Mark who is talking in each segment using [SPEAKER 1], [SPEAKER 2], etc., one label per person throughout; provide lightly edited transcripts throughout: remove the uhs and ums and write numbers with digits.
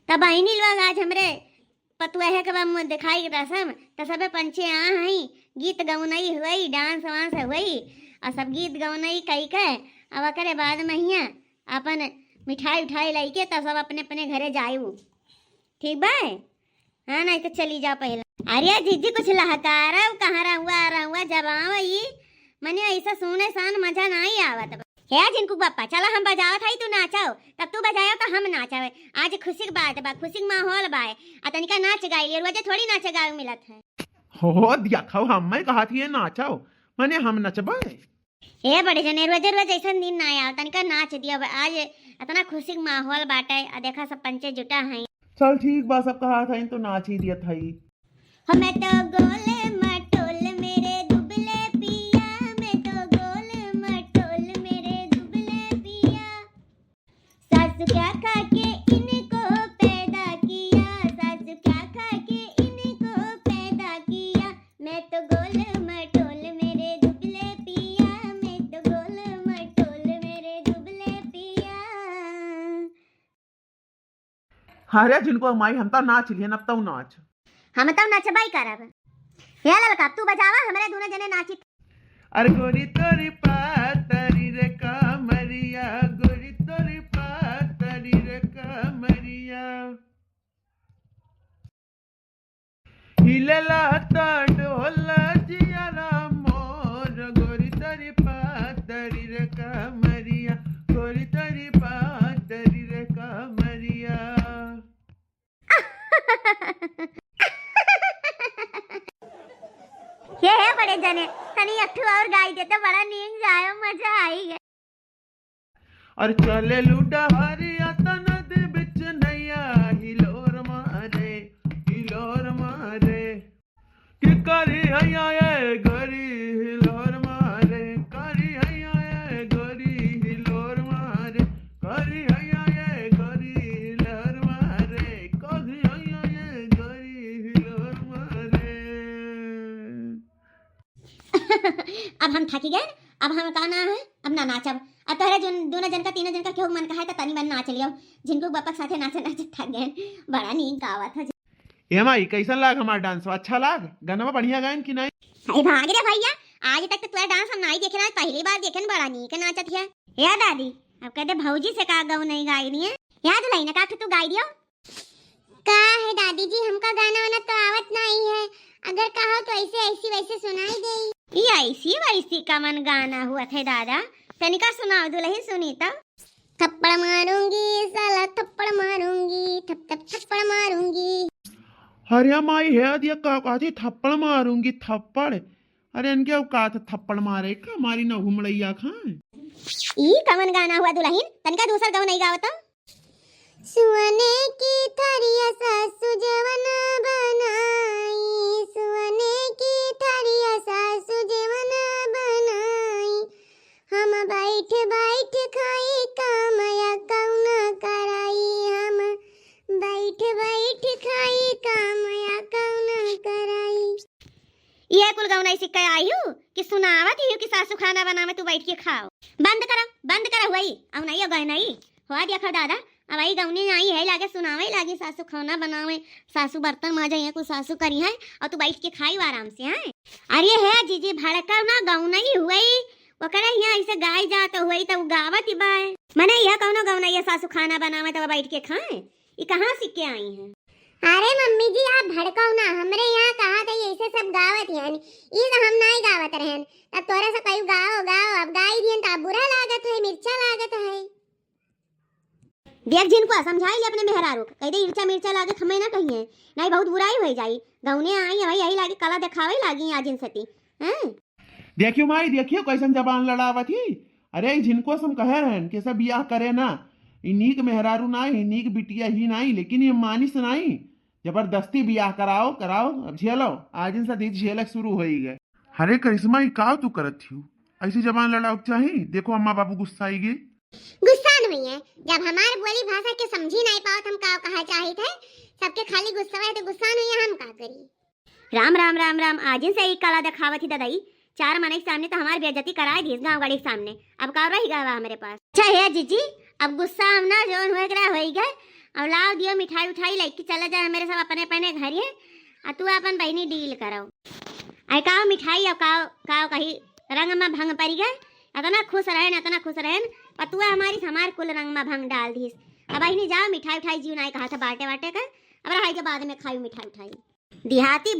[SPEAKER 1] तब बहनी लोग आज हमरे पतुआ है कब हम दिखाई रसम तो सबे पंचे आ हई गीत गौनई हुई डांस वांस हुई और सब गीत गौनई कई के अब करे बाद में हिया अपन मिठाई उठाई लाई के तब सब अपने अपने घरे जायू। ठीक बा? हाँ नहीं तो चली जाओ पहले। अरे जीजी कुछ लहकार कहाँ रहुआ जब आवई मने ऐसा सुने सान मजा नहीं आवत है। जिनको पप्पा चला हम बजावत हई तू नाचाओ तब तू बजायो तो हम नाचावे। आज खुशी की बात बा, खुशी का माहौल बा आ तनिका नाच गाई रोजे थोड़ी नाच गावे मिलत है।
[SPEAKER 2] हो देखो हम मैं कहा थी नाचाओ मने हम नचबे।
[SPEAKER 1] ए बड़े जने रोजे रोज ऐसा दिन ना आया तनिका नाच दिया आज इतना खुशी का माहौल बाटे आ देखा सब पंचे जुटा हैं।
[SPEAKER 2] चल ठीक बा सब कहा था तो नाच ही दिया था।
[SPEAKER 1] हमें तो गोले मटोल मेरे दुबले पिया, मैं तो गोले मटोल मेरे दुबले पिया। सासु क्या खा के इनको पैदा किया, सासु क्या खा के इनको पैदा किया। मैं तो गोले मटोल मेरे दुबले पिया, मैं तो गोले मटोल मेरे दुबले पिया।
[SPEAKER 2] अरे जिनको माई हम तो नाच लिए अब तो नाच
[SPEAKER 1] हम तो नचबाई करब। या ललका तू बजावा हमरे दोनों जने नाची।
[SPEAKER 2] अरे गोरी तोरी पातरी रे कमरिया, गोरी तोरी पातरी रे कमरिया। हिलेला तो डोला जियारा मोर, गोरी तोरी पातरी रे कमरिया, गोरी तोरी पातरी रे कमरिया।
[SPEAKER 1] ये है बड़े जने तनी अट्ठू और गाई दे तो बड़ा नींद जायो मजा आई है।
[SPEAKER 2] और चले लूडा हरिया तनद बिच नैया हिलोर मारे कि करी हैया ए गोरी हिलोर मारे, करी हैया ए गोरी हिलोर मारे, करी हैया ए गोरी हिलोर मारे, करी हैया ए गोरी हिलोर मारे।
[SPEAKER 1] अब हम थकी गए अब हम कहना है अब ना नाचब। अब तोहरे जो दोनों जन का तीनों जन का क्यों मन कहा है तो तनी मन नाच लियो। जिनको बापा साथे नाच थक गए बड़ा नींद का आवत है।
[SPEAKER 2] ए माई कैसन लाग हमारा डांस अच्छा लाग गाना बढ़िया गायन कि नहीं?
[SPEAKER 1] अरे भाग रे भैया आज तक तो तुम्हारा डांस हम नहीं देखे ना पहली बार देखे बड़ा नीक नाचत है। या दादी अब कहते भौजी से का गाँव नहीं गाई नहीं है याद नहीं ना का तू गाई दियो का है दादी जी हमका गाना वाना तो आवत नहीं है अगर कहो तो ऐसे ऐसी वैसे सुनाई दे। ये ऐसी वैसी का मन गाना हुआ थे दादा तनिका सुनाओ दुल्हन सुनी तब। थप्पड़ मारूंगी साला थप्पड़ मारूंगी थप थप थप्पड़ मारूंगी।
[SPEAKER 2] अरे माई है दिया का थी थप्पड़ मारूंगी थप्पड़। अरे इनके का थप्पड़ मारे का मारी ना घुमड़ैया खाए।
[SPEAKER 1] ई कमन गाना हुआ दुल्हन तनिका दूसरा गाँव नहीं गावत। सुने की थरिया सासु जवना बनाई, सुने की थरिया सासु जवना बनाई। हम बैठ बैठ खाई कामया कौना कराई, हम बैठ बैठ खाई कामया कौना कराई। यह कुल गाँव नहीं सिक्का आई हूँ कि सुनावत ही कि सासु खाना बनावे तू बैठ के खाओ। बंद करा हुई अब नहीं गए नहीं हुआ दिया खा दादा अब आई गौनी आई है लागे सुनावे लागे सासू खाना बनावे सासू बर्तन माजे है कुछ सासू करी है और तू बैठ के खाई आराम से है। अरे है जीजी भड़का ना गौना ही हुई वो करे यहाँ ऐसे गाय जात हुई तो गावत ही बाय मने यह कौनो गौना ये सासू खाना बनावे तो बैठ के खाए ये कहाँ सीख के आई है। अरे मम्मी जी आप भड़काओ ना हमरे यहाँ कहा था ऐसे सब गावत है ये तो हम नहीं गावत रहन तब तोरा से कहीं गाओ अब गाई दियन तो बुरा लागत है मिर्चा लागत है। देख जिनको समझाई ले अपने मेहरारू कह दे मिर्चा लागत हमें ना कहिए नहीं बहुत बुराई हो जाई गौने आई भाई यही लागी कला दिखावे लागी आज इन सती हैं।
[SPEAKER 2] देखियो माई देखियो कैसन जबान लड़ावत ही। अरे जिनको हम कहे रहन कि सब बियाह करे ना नीक मेहरारू नहीं नीक बिटिया ही नहीं लेकिन ये मानिस नहीं जबरदस्ती बियाह कराओ अब झेलो आज इन सती झेलक शुरू हो गए। अरे करिश्मा का तू करत थी ऐसी जबान लड़ाओ चाहिए। देखो अम्मा बाबू गुस्सा आई गए
[SPEAKER 1] गुस्सा नहीं है जब हमारे बोली भाषा के समझी नहीं पाओ हम का कहा चाहे थे सबके खाली गुस्सा है तो गुस्सा नहीं है हम का करी। राम राम राम राम आज से ही कला दिखावत थी दादाई चार मने के सामने तो हमारी बेइज्जती कराए दी गाँव गाड़ी के सामने अब का रही गवा हमारे पास। अच्छा है जीजी अब गुस्सा हम ना जो हुए करा हो गए और लाओ दियो मिठाई उठाई लेके चले जाए मेरे सब अपने अपने घर है आ तू अपन बहनी डील करो। आई काओ मिठाई और काओ काओ कही रंग में भंग पड़ी गए, इतना खुश रहन पर तू हमारी हमार कुल रंग में भंग डाल दीस। अब बहनी जाओ मिठाई उठाई जीव नहीं कहा था बाटे वाटे कर, अब रहाई के बाद में खाई मिठाई उठाई। देहाती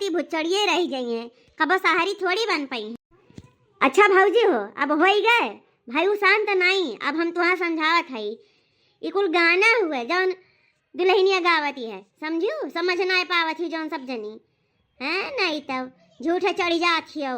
[SPEAKER 1] भुच्चड़िए रह गई हैं, कबो शहरी थोड़ी बन पाई। अच्छा भाऊजी हो अब हो ही गए भाई शांत नहीं, अब हम तुहा समझावत है ये कुल गाना हुए जौन दुल्हनिया गावती है, समझू समझ ना पावत ही जौन सब जनी है नहीं तब झूठे चढ़ी जाती हो।